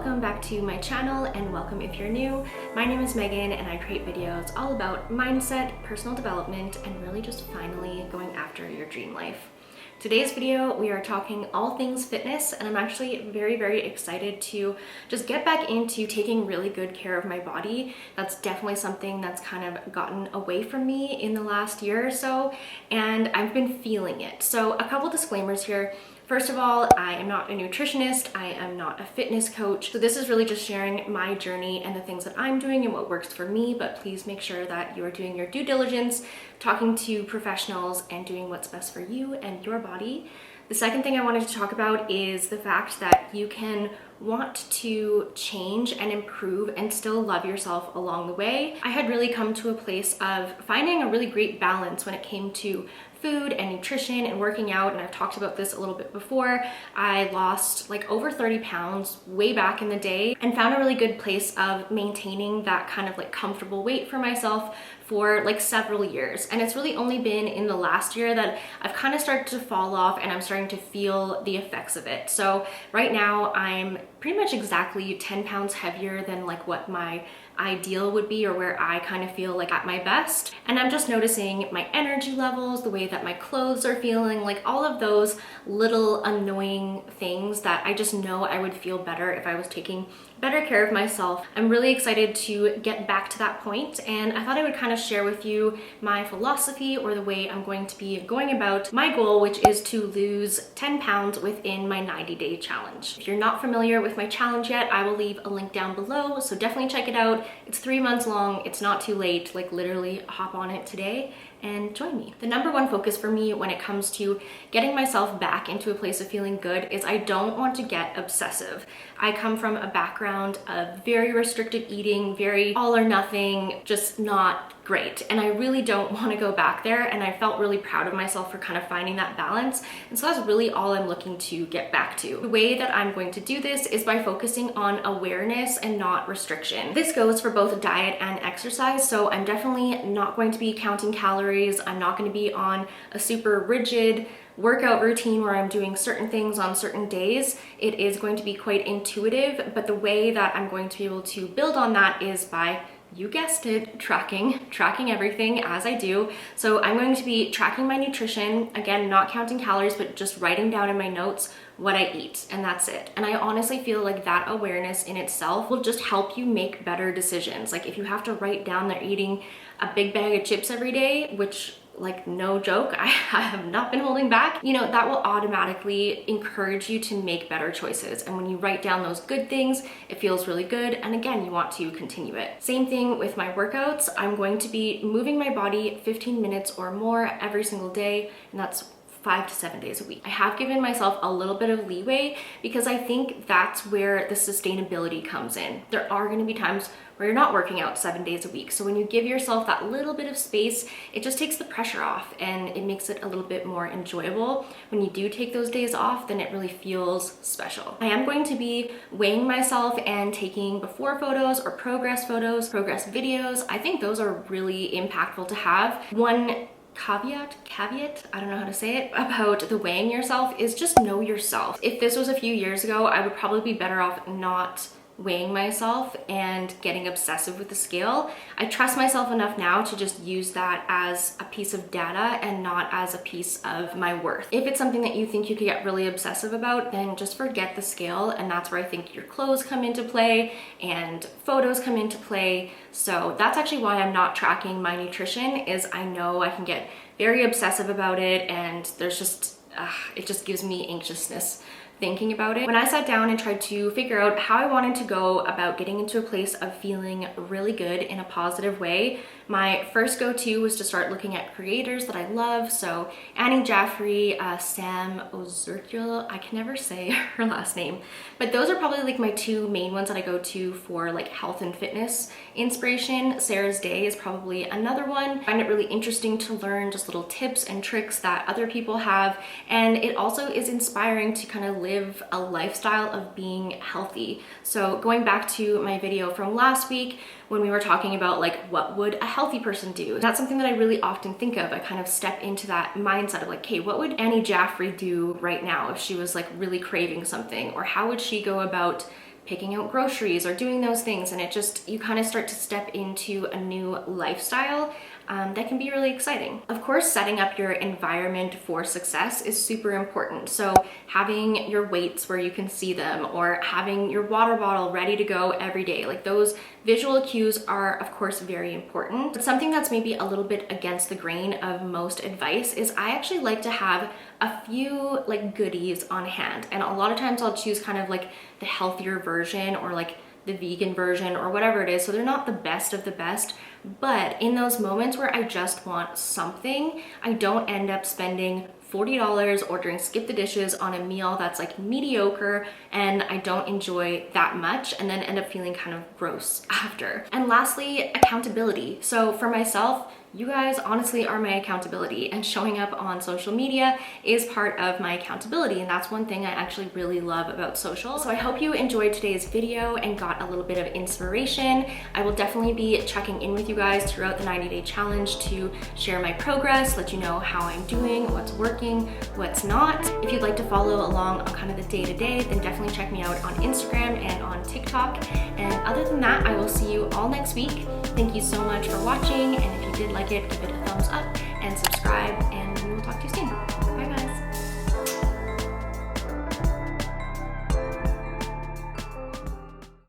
welcome back to my channel, and welcome if you're new. My name is Megan and I create videos all about mindset, personal development, and really just finally going after your dream life. Today's video, we are talking all things fitness, and I'm actually very excited to just get back into taking really good care of my body. That's definitely something that's kind of gotten away from me in the last year or so, and I've been feeling it. So a couple disclaimers here. First of all, I am not a nutritionist, I am not a fitness coach. So this is really just sharing my journey and the things that I'm doing and what works for me, but please make sure that you are doing your due diligence, talking to professionals, and doing what's best for you and your body. The second thing I wanted to talk about is the fact that you can want to change and improve and still love yourself along the way. I had really come to a place of finding a really great balance when it came to food and nutrition and working out, and I've talked about this a little bit before. I lost like over 30 pounds way back in the day and found a really good place of maintaining that kind of like comfortable weight for myself for like several years. And it's really only been in the last year that I've kind of started to fall off and I'm starting to feel the effects of it. So right now I'm pretty much exactly 10 pounds heavier than like what my ideal would be, or where I kind of feel like at my best. And I'm just noticing my energy levels, the way that my clothes are feeling, like all of those little annoying things that I just know I would feel better if I was taking better care of myself. I'm really excited to get back to that point, and I thought I would kind of share with you my philosophy, or the way I'm going to be going about my goal, which is to lose 10 pounds within my 90-day challenge. If you're not familiar with my challenge yet, I will leave a link down below, so definitely check it out. It's 3 months long, it's not too late, like literally hop on it today and join me. The number one focus for me when it comes to getting myself back into a place of feeling good is I don't want to get obsessive. I come from a background of very restrictive eating, very all or nothing, just not great. And I really don't want to go back there, and I felt really proud of myself for kind of finding that balance. And so that's really all I'm looking to get back to. The way that I'm going to do this is by focusing on awareness and not restriction. This goes for both diet and exercise, so I'm definitely not going to be counting calories. I'm not going to be on a super rigid workout routine where I'm doing certain things on certain days. It is going to be quite intuitive, but the way that I'm going to be able to build on that is by, you guessed it, tracking everything as I do. So I'm going to be tracking my nutrition, again, not counting calories, but just writing down in my notes what I eat, and that's it. And I honestly feel like that awareness in itself will just help you make better decisions. Like if you have to write down that you're eating a big bag of chips every day, which, like, no joke, I have not been holding back, you know, that will automatically encourage you to make better choices. And when you write down those good things, it feels really good. And again, you want to continue it. Same thing with my workouts. I'm going to be moving my body 15 minutes or more every single day, and that's 5 to 7 days a week. I have given myself a little bit of leeway because I think that's where the sustainability comes in. There are going to be times where you're not working out 7 days a week. So when you give yourself that little bit of space, it just takes the pressure off and it makes it a little bit more enjoyable. When you do take those days off, then it really feels special. I am going to be weighing myself and taking before photos or progress photos, progress videos. I think those are really impactful to have. One caveat, I don't know how to say it, about the weighing yourself is just know yourself. If this was a few years ago, I would probably be better off not weighing myself and getting obsessive with the scale. I trust myself enough now to just use that as a piece of data and not as a piece of my worth. If it's something that you think you could get really obsessive about, then just forget the scale, and that's where I think your clothes come into play and photos come into play. So that's actually why I'm not tracking my nutrition, is I know I can get very obsessive about it, and there's just, it just gives me anxiousness thinking about it. When I sat down and tried to figure out how I wanted to go about getting into a place of feeling really good in a positive way, my first go-to was to start looking at creators that I love. So Annie Jaffrey, Sam Ozurkul, I can never say her last name, but those are probably like my two main ones that I go to for like health and fitness inspiration. Sarah's Day is probably another one. I find it really interesting to learn just little tips and tricks that other people have, and it also is inspiring to kind of live a lifestyle of being healthy. So going back to my video from last week, when we were talking about like what would a healthy person do, that's something that I really often think of. I kind of step into that mindset of like, okay, what would Annie Jaffrey do right now if she was like really craving something, or how would she go about picking out groceries or doing those things, and you kind of start to step into a new lifestyle that can be really exciting. Of course, setting up your environment for success is super important. So having your weights where you can see them, or having your water bottle ready to go every day, like those visual cues are of course very important. But something that's maybe a little bit against the grain of most advice is I actually like to have a few like goodies on hand. And a lot of times I'll choose kind of like the healthier version or like the vegan version or whatever it is. So they're not the best of the best, but in those moments where I just want something, I don't end up spending $40 ordering skip the dishes on a meal that's like mediocre and I don't enjoy that much, and then end up feeling kind of gross after. And lastly, accountability. So for myself, you guys honestly are my accountability, and showing up on social media is part of my accountability, and that's one thing I actually really love about social. So I hope you enjoyed today's video and got a little bit of inspiration. I will definitely be checking in with you guys throughout the 90-day challenge to share my progress, let you know how I'm doing, what's working, what's not. If you'd like to follow along on kind of the day-to-day, then definitely check me out on Instagram and on TikTok. And other than that, I will see you all next week. Thank you so much for watching, and if you did like it, give it a thumbs up and subscribe, and we will talk to you soon.